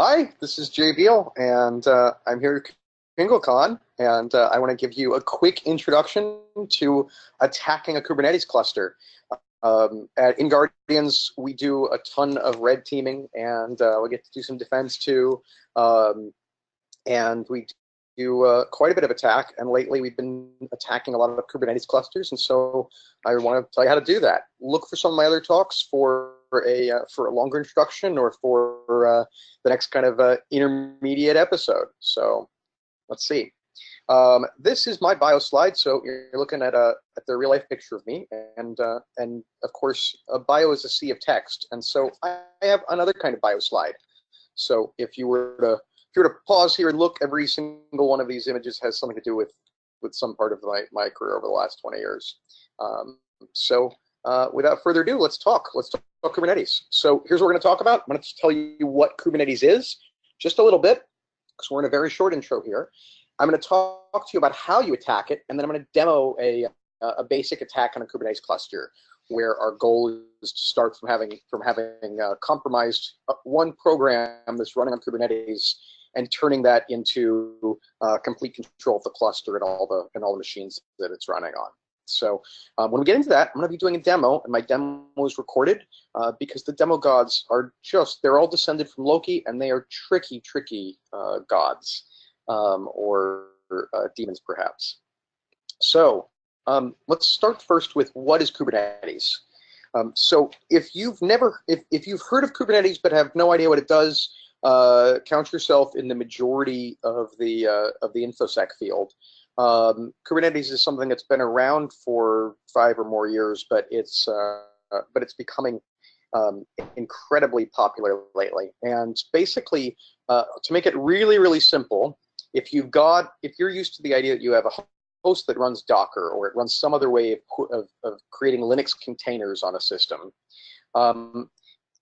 Hi, this is Jay Beale, and I'm here at KringleCon, and I want to give you a quick introduction to attacking a Kubernetes cluster. In Guardians, we do a ton of red teaming, and we get to do some defense too, and we do quite a bit of attack. And lately, we've been attacking a lot of Kubernetes clusters, and so I want to tell you how to do that. Look for some of my other talks for a longer introduction or for the next kind of intermediate episode. So let's see. This is my bio slide. So you're looking at the real life picture of me, and of course, a bio is a sea of text, and so I have another kind of bio slide. So if you were to pause here and look, every single one of these images has something to do with some part of my career over the last 20 years. Without further ado, let's talk. Let's talk about Kubernetes. So here's what we're going to talk about. I'm going to tell you what Kubernetes is, just a little bit, because we're in a very short intro here. I'm going to talk to you about how you attack it, and then I'm going to demo a basic attack on a Kubernetes cluster, where our goal is to start from having compromised one program that's running on Kubernetes and turning that into complete control of the cluster and all the machines that it's running on. So when we get into that, I'm going to be doing a demo, and my demo is recorded because the demo gods are they're all descended from Loki, and they are tricky gods, or demons perhaps. So let's start first with what is Kubernetes. So if you've heard of Kubernetes but have no idea what it does, count yourself in the majority of the InfoSec field. Kubernetes is something that's been around for 5 or more years, but it's becoming incredibly popular lately. And basically, to make it really simple, if you're used to the idea that you have a host that runs Docker, or it runs some other way of creating Linux containers on a system,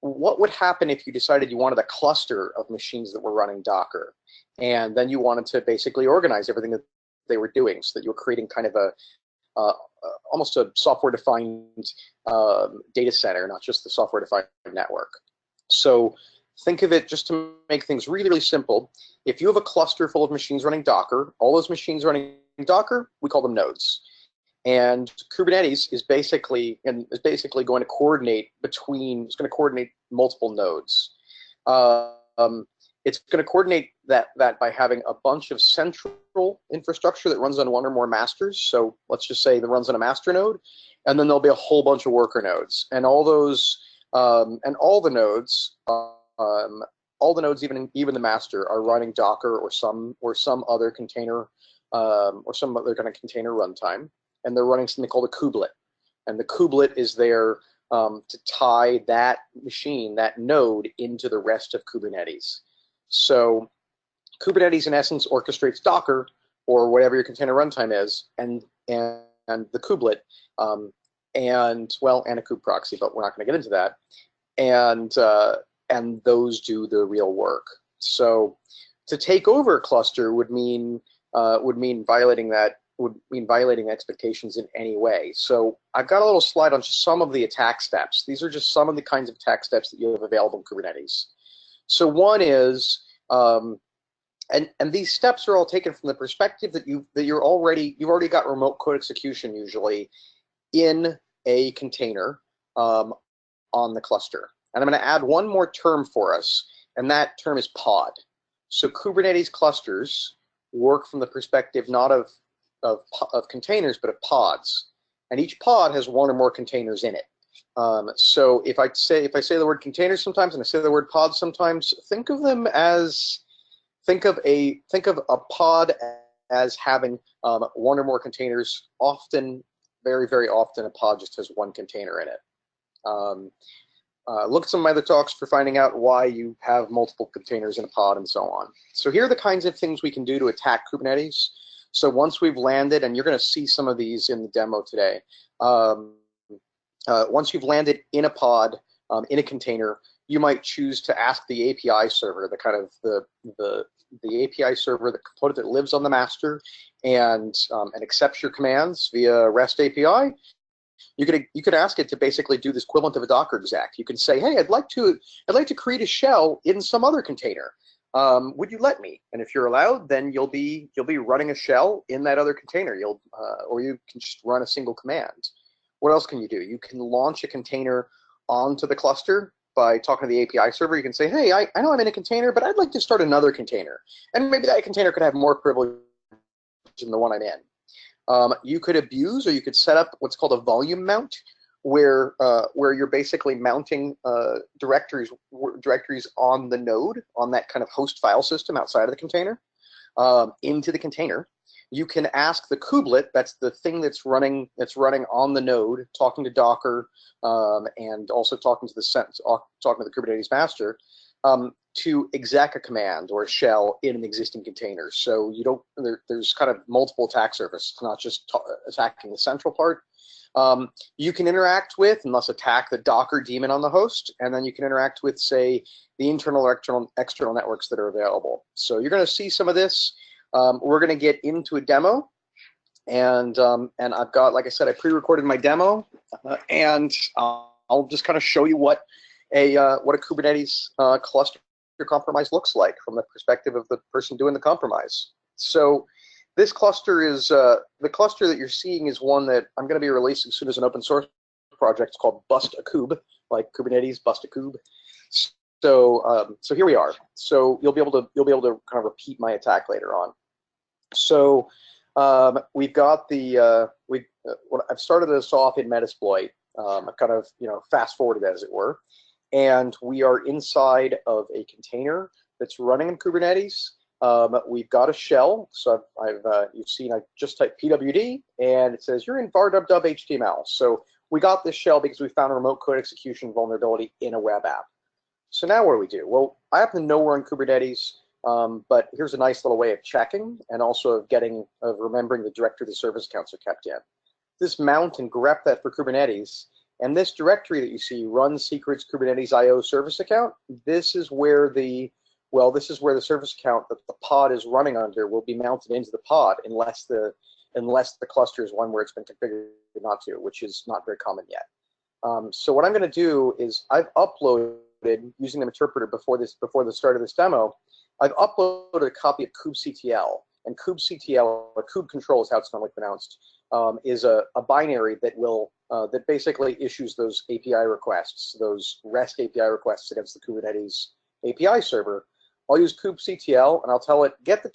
what would happen if you decided you wanted a cluster of machines that were running Docker, and then you wanted to basically organize everything that they were doing, so that you were creating kind of almost a software-defined data center, not just the software-defined network. So think of it, just to make things really simple. If you have a cluster full of machines running Docker, all those machines running Docker, we call them nodes. And Kubernetes is basically going to coordinate multiple nodes. It's going to coordinate that by having a bunch of central infrastructure that runs on one or more masters. So let's just say that runs on a master node, and then there'll be a whole bunch of worker nodes, and all the nodes, even the master, are running Docker or some other container or some other kind of container runtime, and they're running something called a kubelet, and the kubelet is there to tie that machine, that node, into the rest of Kubernetes. So Kubernetes, in essence, orchestrates Docker or whatever your container runtime is, and the kubelet, and a kube proxy, but we're not going to get into that. And those do the real work. So to take over a cluster would mean violating expectations in any way. So I've got a little slide on just some of the attack steps. These are just some of the kinds of attack steps that you have available in Kubernetes. So one is, and these steps are all taken from the perspective that you've already got remote code execution usually in a container on the cluster. And I'm going to add one more term for us, and that term is pod. So Kubernetes clusters work from the perspective not of containers, but of pods, and each pod has one or more containers in it. So if I say the word containers sometimes and I say the word pods sometimes, think of a pod as having one or more containers. Often, very often, a pod just has one container in it. Look at some of my other talks for finding out why you have multiple containers in a pod and so on. So here are the kinds of things we can do to attack Kubernetes. So once we've landed, and you're going to see some of these in the demo today, once you've landed in a pod, in a container, you might choose to ask the API server, the API server, the component that lives on the master and accepts your commands via REST API, You could ask it to basically do this equivalent of a Docker exec. You can say, hey, I'd like to create a shell in some other container. Would you let me? And if you're allowed, then you'll be running a shell in that other container. Or you can just run a single command. What else can you do? You can launch a container onto the cluster by talking to the API server. You can say, hey, I know I'm in a container, but I'd like to start another container. And maybe that container could have more privilege than the one I'm in. You could abuse, or you could set up what's called a volume mount, where you're basically mounting directories on the node, on that kind of host file system outside of the container, into the container. You can ask the kubelet, that's the thing that's running on the node, talking to Docker, and also talking to the Kubernetes master, to exec a command or a shell in an existing container. So there's kind of multiple attack surfaces, not just attacking the central part. You can interact with and thus attack the Docker daemon on the host, and then you can interact with, say, the internal or external networks that are available. So you're going to see some of this. We're going to get into a demo, and I've got, like I said, I pre-recorded my demo, and I'll just kind of show you what a Kubernetes cluster compromise looks like from the perspective of the person doing the compromise. So this cluster is the cluster that you're seeing is one that I'm going to be releasing soon as an open source project. It's called Bust a Kube, like Kubernetes Bust a Kube. So here we are. So you'll be able to kind of repeat my attack later on. So we've got I've started this off in Metasploit. I've kind of fast forwarded, as it were, and we are inside of a container that's running in Kubernetes. We've got a shell. So you've seen I just typed pwd, and it says you're in var-dub-dub HTML. So we got this shell because we found a remote code execution vulnerability in a web app. So now what do we do? Well, I happen to know we're in Kubernetes, but here's a nice little way of checking and also of remembering the directory the service accounts are kept in. This mount and grep that for Kubernetes, and this directory that you see, run secrets Kubernetes IO service account, this is where the service account that the pod is running under will be mounted into the pod unless the cluster is one where it's been configured not to, which is not very common yet. So what I'm going to do is I've uploaded, using the interpreter before the start of this demo, I've uploaded a copy of kubectl, and kubectl, or kube control is how it's normally pronounced, is a binary that basically issues those API requests, those REST API requests against the Kubernetes API server. I'll use kubectl, and I'll tell it, get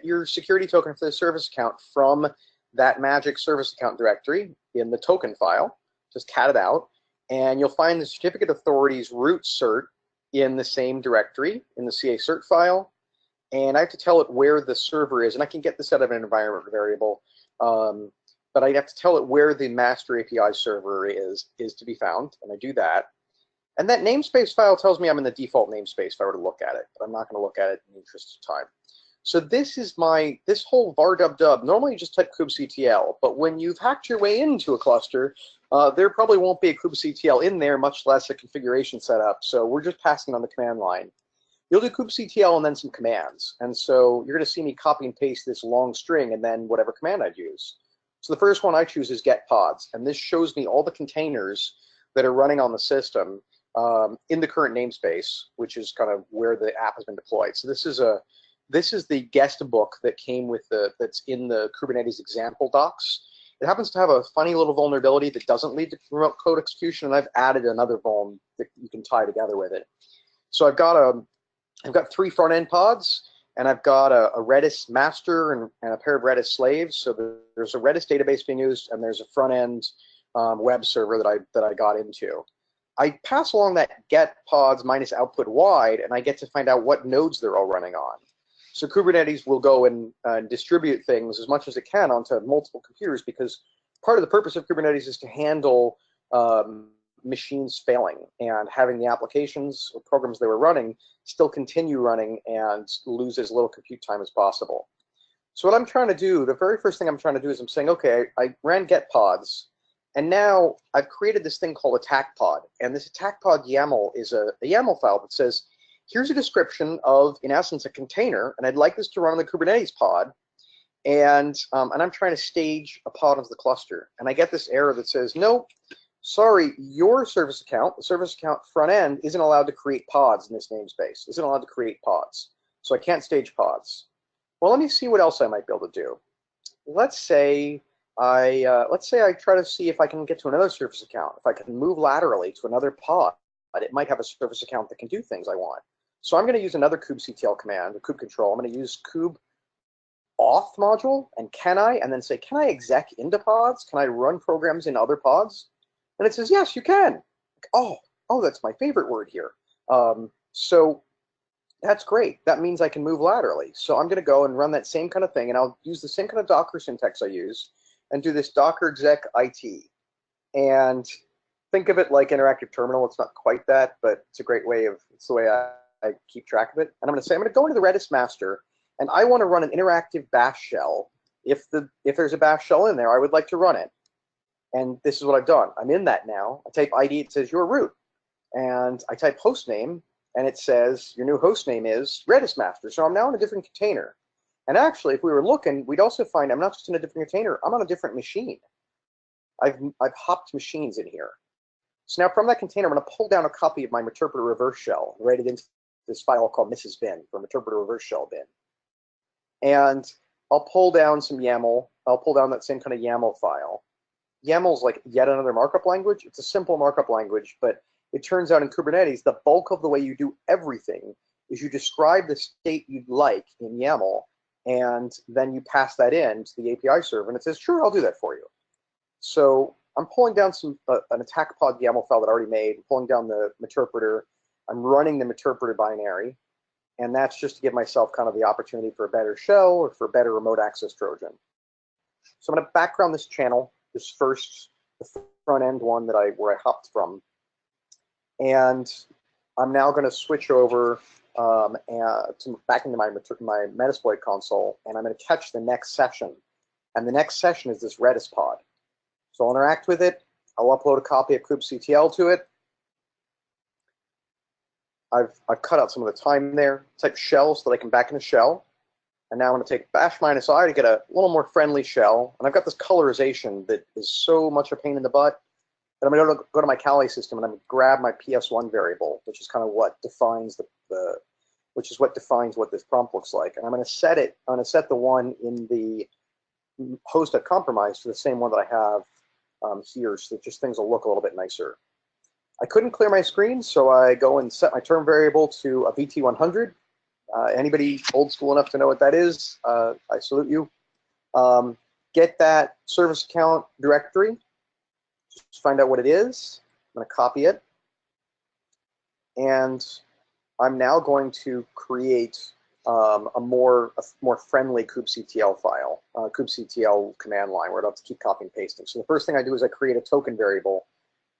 your security token for the service account from that magic service account directory in the token file. Just cat it out, and you'll find the certificate authorities root cert in the same directory in the CA cert file. And I have to tell it where the server is, and I can get this out of an environment variable, but I have to tell it where the master API server is to be found, and I do that. And that namespace file tells me I'm in the default namespace if I were to look at it, but I'm not going to look at it in the interest of time. So this is this whole var-dub-dub. Normally you just type kubectl, but when you've hacked your way into a cluster, there probably won't be a kubectl in there, much less a configuration setup. So we're just passing on the command line. You'll do kubectl and then some commands. And so you're going to see me copy and paste this long string and then whatever command I'd use. So the first one I choose is get pods, and this shows me all the containers that are running on the system in the current namespace, which is kind of where the app has been deployed. So this is the guest book that came with that's in the Kubernetes example docs. It happens to have a funny little vulnerability that doesn't lead to remote code execution, and I've added another vuln that you can tie together with it. So I've got 3 front-end pods, and I've got a Redis master and a pair of Redis slaves. So there's a Redis database being used, and there's a front-end web server that I got into. I pass along that get pods minus output wide, and I get to find out what nodes they're all running on. So Kubernetes will go and distribute things as much as it can onto multiple computers, because part of the purpose of Kubernetes is to handle machines failing and having the applications or programs they were running still continue running and lose as little compute time as possible. So what I'm trying to do, the very first thing I'm trying to do is I'm saying, okay, I ran get pods, and now I've created this thing called attack pod, and this attack pod YAML is a YAML file that says, here's a description of, in essence, a container, and I'd like this to run on the Kubernetes pod. and I'm trying to stage a pod into the cluster, and I get this error that says, no, sorry, your service account, the service account front end, isn't allowed to create pods in this namespace, isn't allowed to create pods, so I can't stage pods. Well, let me see what else I might be able to do. Let's say I try to see if I can get to another service account, if I can move laterally to another pod. It might have a service account that can do things I want. So I'm going to use another kubectl command, or kubecontrol. I'm going to use kube auth module, and and then say, can I exec into pods? Can I run programs in other pods? And it says, yes, you can. Oh, that's my favorite word here. So that's great. That means I can move laterally. So I'm going to go and run that same kind of thing, and I'll use the same kind of Docker syntax I use, and do this docker exec it. And think of it like interactive terminal. It's not quite that, but it's a great way of, it's the way I keep track of it. And I'm going to say, I'm going to go into the Redis master, and I want to run an interactive bash shell. If there's a bash shell in there, I would like to run it. And this is what I've done. I'm in that now. I type ID, it says your root. And I type host name, and it says your new host name is Redis master. So I'm now in a different container. And actually, if we were looking, we'd also find I'm not just in a different container, I'm on a different machine. I've hopped machines in here. So now from that container, I'm going to pull down a copy of my interpreter reverse shell and write it into this file called Mrs. bin, from interpreter reverse shell bin. And I'll pull down some YAML. I'll pull down that same kind of YAML file. YAML is like yet another markup language. It's a simple markup language, but it turns out in Kubernetes, the bulk of the way you do everything is you describe the state you'd like in YAML, and then you pass that in to the API server, and it says, sure, I'll do that for you. So I'm pulling down an attack pod YAML file that I already made, I'm pulling down the interpreter, I'm running the interpreter binary, and that's just to give myself kind of the opportunity for a better shell or for better remote access Trojan. So I'm going to background this channel, the front end one where I hopped from, and I'm now going to switch over back into my Metasploit console, and I'm going to catch the next session. And the next session is this Redis pod. So I'll interact with it. I'll upload a copy of kubectl to it. I've cut out some of the time there. Type shell so that I can back into shell. And now I'm going to take bash -i to get a little more friendly shell. And I've got this colorization that is so much a pain in the butt that I'm going to go to my Kali system and I'm going to grab my PS1 variable, which is kind of what defines what this prompt looks like. And I'm going to set it. I'm going to set the one in the host.compromise to the same one that I have here, so that just things will look a little bit nicer. I couldn't clear my screen, so I go and set my term variable to a VT100. Anybody old school enough to know what that is, I salute you. Get that service account directory, just find out what it is. I'm going to copy it, and I'm now going to create a more friendly kubectl file, kubectl command line, where I don't have to keep copying and pasting. So the first thing I do is I create a token variable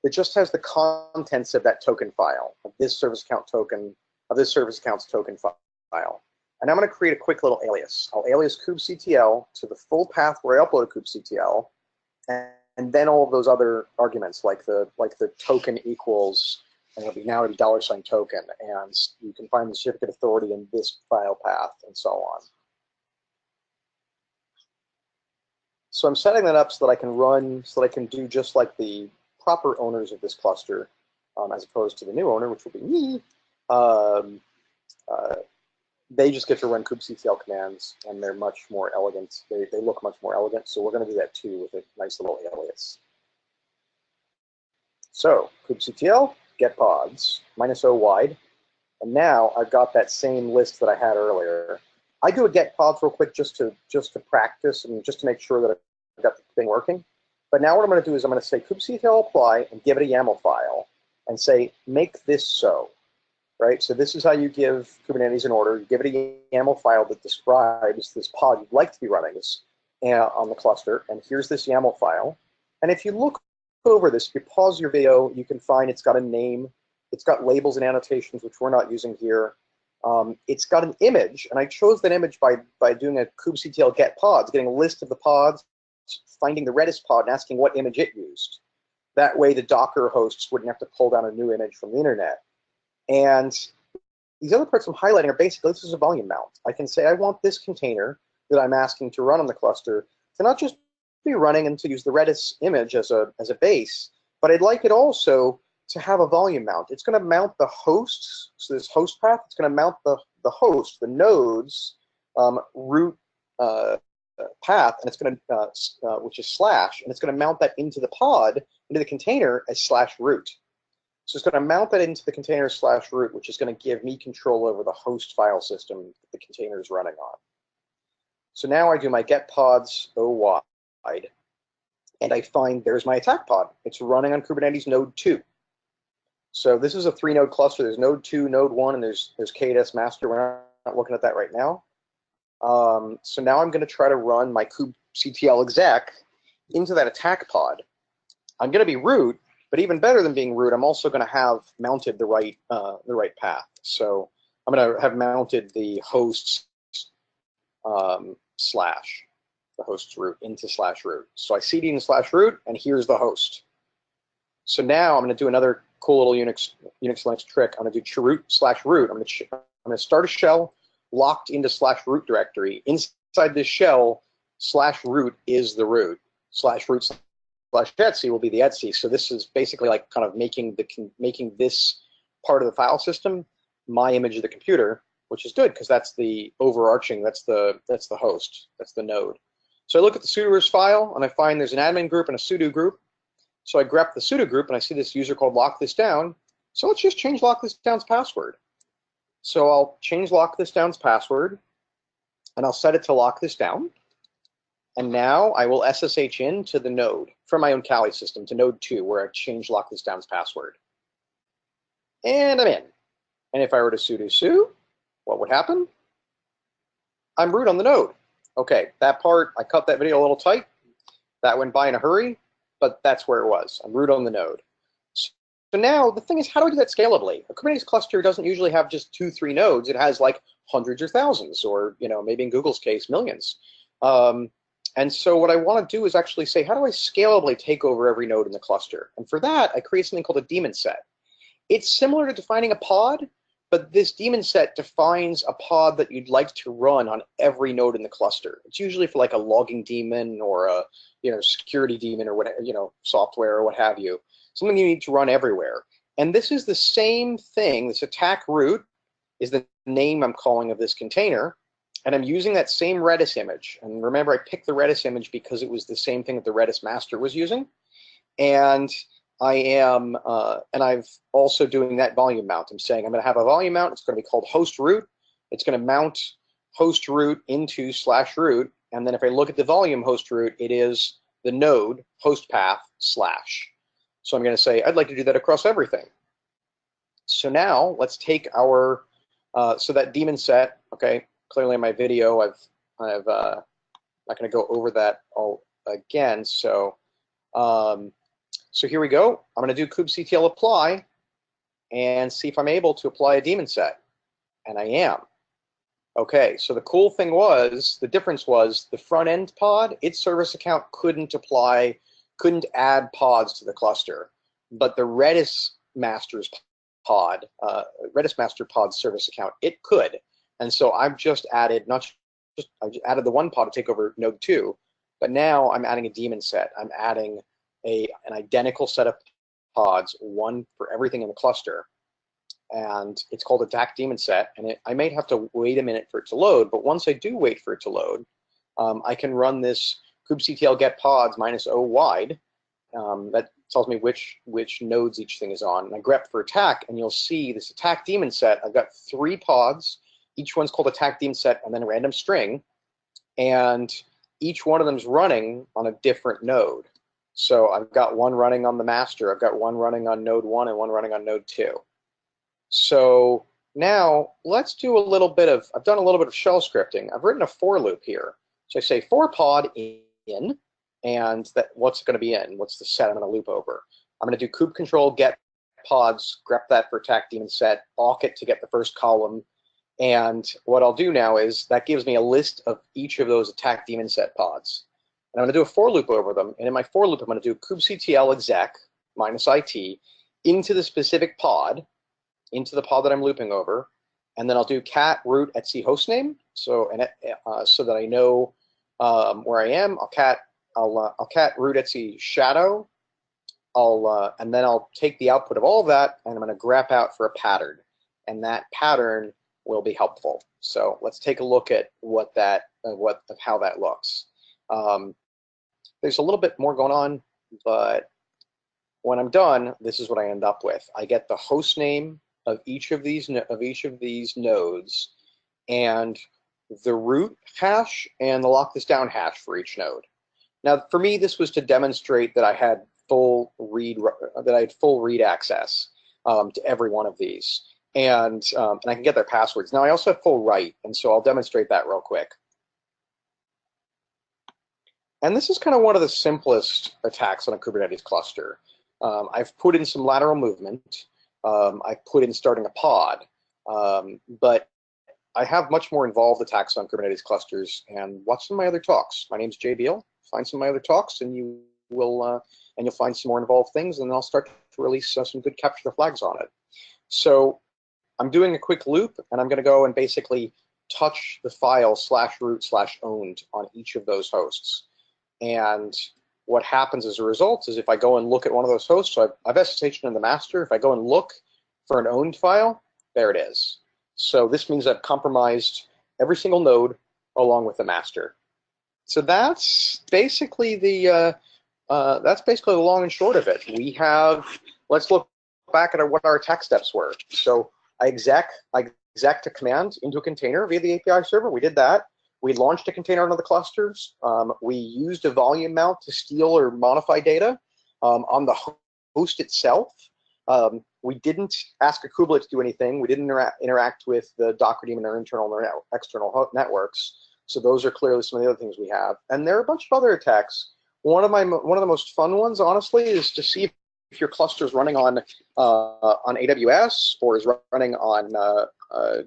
that just has the contents of that token file, of this service account's token file. And I'm going to create a quick little alias. I'll alias kubectl to the full path where I upload kubectl, and then all of those other arguments, like the token equals, and it'll be $token, and you can find the certificate authority in this file path, and so on. So I'm setting that up so that I can do just like the proper owners of this cluster, as opposed to the new owner, which will be me. They just get to run kubectl commands, and they're much more elegant. They look much more elegant, so we're going to do that too with a nice little alias. So kubectl get pods -o wide, and now I've got that same list that I had earlier. I do a get pods real quick just to practice and just to make sure that I've got the thing working. But now what I'm going to do is I'm going to say kubectl apply and give it a YAML file and say make this so. Right, so this is how you give Kubernetes an order. You give it a YAML file that describes this pod you'd like to be running on the cluster, and here's this YAML file. And if you look over this, if you pause your video, you can find it's got a name, it's got labels and annotations, which we're not using here. It's got an image, and I chose that image by doing a kubectl get pods, getting a list of the pods, finding the Redis pod, and asking what image it used. That way the Docker hosts wouldn't have to pull down a new image from the internet. And these other parts I'm highlighting are basically, this is a volume mount. I can say I want this container that I'm asking to run on the cluster to not just be running and to use the Redis image as a base, but I'd like it also to have a volume mount. It's going to mount the hosts, so this host path, it's going to mount the host, the nodes, root path, and it's going to, which is slash, and it's going to mount that into the pod, into the container as /root. So it's going to mount that into the container /root, which is going to give me control over the host file system that the container is running on. So now I do my get pods o-wide, and I find there's my attack pod. It's running on Kubernetes node 2. So this is a 3-node cluster. There's node 2, node 1, and there's KDS master. We're not looking at that right now. So now I'm going to try to run my kubectl exec into that attack pod. I'm going to be root, but even better than being root, I'm also going to have mounted the right path. So I'm going to have mounted the hosts slash, the hosts root into /root. So I cd in /root, and here's the host. So now I'm going to do another cool little Unix Linux trick. I'm going to do chroot /root. I'm going to start a shell locked into /root directory. Inside this shell, /root is the root. /root /etc will be the etc. So this is basically like kind of making this part of the file system my image of the computer, which is good because that's the overarching, that's the host, that's the node. So I look at the sudoers file and I find there's an admin group and a sudo group. So I grep the sudo group and I see this user called lockthisdown. So let's just change lockthisdown's password. So I'll change lockthisdown's password and I'll set it to lockthisdown. And now I will SSH in to the node from my own Kali system to node 2 where I've changed lockthisdown's password. And I'm in. And if I were to sudo su, what would happen? I'm root on the node. Okay, that part, I cut that video a little tight. That went by in a hurry, but that's where it was. I'm root on the node. So now the thing is, how do I do that scalably? A Kubernetes cluster doesn't usually have just 2, 3 nodes. It has like hundreds or thousands, or maybe in Google's case, millions. And so what I want to do is actually say, how do I scalably take over every node in the cluster? And for that, I create something called a daemon set. It's similar to defining a pod, but this daemon set defines a pod that you'd like to run on every node in the cluster. It's usually for like a logging daemon or a security daemon or whatever, software or what have you. Something you need to run everywhere. And this is the same thing. This attack root is the name I'm calling of this container. And I'm using that same Redis image. And remember, I picked the Redis image because it was the same thing that the Redis master was using. And I'm also doing that volume mount. I'm saying I'm going to have a volume mount. It's going to be called host root. It's going to mount host root into /root. And then if I look at the volume host root, it is the node host path /. So I'm going to say, I'd like to do that across everything. So now let's take our, so that daemon set, okay, clearly in my video, I've not going to go over that all again. So, so here we go. I'm going to do kubectl apply and see if I'm able to apply a daemon set. And I am. Okay, so the cool thing was, the difference was the front end pod, its service account couldn't add pods to the cluster, but the Redis master's pod, Redis master pod service account, it could. And so I've just added, I've added the one pod to take over node 2, but now I'm adding a daemon set. I'm adding an identical set of pods, one for everything in the cluster. And it's called attack daemon set. And I may have to wait a minute for it to load, but once I do wait for it to load, I can run this kubectl get pods -o wide. That tells me which nodes each thing is on. And I grep for attack, and you'll see this attack daemon set. I've got 3 pods. Each one's called attack daemon set, and then a random string. And each one of them is running on a different node. So I've got one running on the master. I've got one running on node 1 and one running on node 2. So now let's do a little bit of, I've done a little bit of shell scripting. I've written a for loop here. So I say for pod in, and that what's it going to be in? What's the set I'm going to loop over? I'm going to do kube control get pods, grep that for attack daemon set, awk it to get the first column. And what I'll do now is that gives me a list of each of those attack daemon set pods. And I'm going to do a for loop over them. And in my for loop, I'm going to do kubectl exec -it into the specific pod, into the pod that I'm looping over. And then I'll do cat root etc hostname. So so that I know where I am, I'll cat root etc shadow. And then I'll take the output of all of that and I'm going to grep out for a pattern, and that pattern will be helpful. So let's take a look at how that looks. There's a little bit more going on, but when I'm done, this is what I end up with. I get the host name of each of these nodes and the root hash and the lock this down hash for each node. Now, for me, this was to demonstrate that I had full read access to every one of these, and I can get their passwords. Now, I also have full write, and so I'll demonstrate that real quick. And this is kind of one of the simplest attacks on a Kubernetes cluster. I've put in some lateral movement. I've put in starting a pod, but I have much more involved attacks on Kubernetes clusters. And watch some of my other talks. My name's Jay Beale. Find some of my other talks, and you'll find some more involved things, and then I'll start to release some good capture the flags on it. So I'm doing a quick loop, and I'm going to go and basically touch the file /root/owned on each of those hosts. And what happens as a result is if I go and look at one of those hosts, so I've SSH'd in the master. If I go and look for an owned file, there it is. So this means I've compromised every single node along with the master. So that's basically the long and short of it. Let's look back at what our attack steps were. So I exec a command into a container via the API server. We did that. We launched a container onto the clusters. We used a volume mount to steal or modify data on the host itself. We didn't ask a kubelet to do anything. We didn't interact with the Docker daemon or internal or external networks. So those are clearly some of the other things we have. And there are a bunch of other attacks. One of the most fun ones, honestly, is to see if your cluster is running on AWS or is running on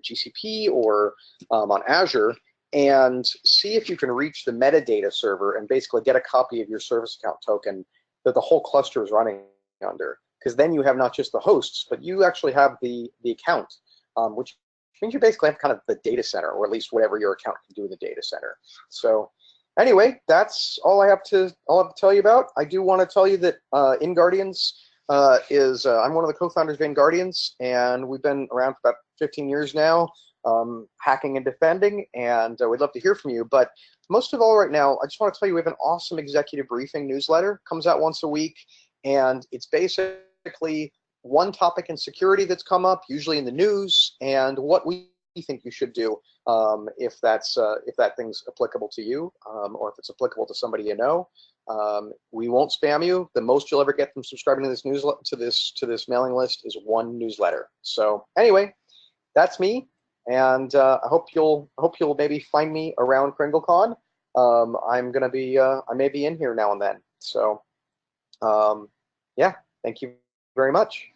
GCP or on Azure, and see if you can reach the metadata server and basically get a copy of your service account token that the whole cluster is running under. Because then you have not just the hosts, but you actually have the account, which means you basically have kind of the data center, or at least whatever your account can do in the data center. So anyway, that's all I have to tell you about. I do want to tell you that InGuardians I'm one of the co-founders of InGuardians, and we've been around for about 15 years now, hacking and defending, and we'd love to hear from you. But most of all right now, I just want to tell you we have an awesome executive briefing newsletter. Comes out once a week, and it's basically one topic in security that's come up, usually in the news, and what we think you should do if that thing's applicable to you, or if it's applicable to somebody you know. We won't spam you. The most you'll ever get from subscribing to this newsletter, to this mailing list, is one newsletter. So anyway, that's me, and I hope you'll maybe find me around KringleCon. I may be in here now and then. So yeah, thank you very much.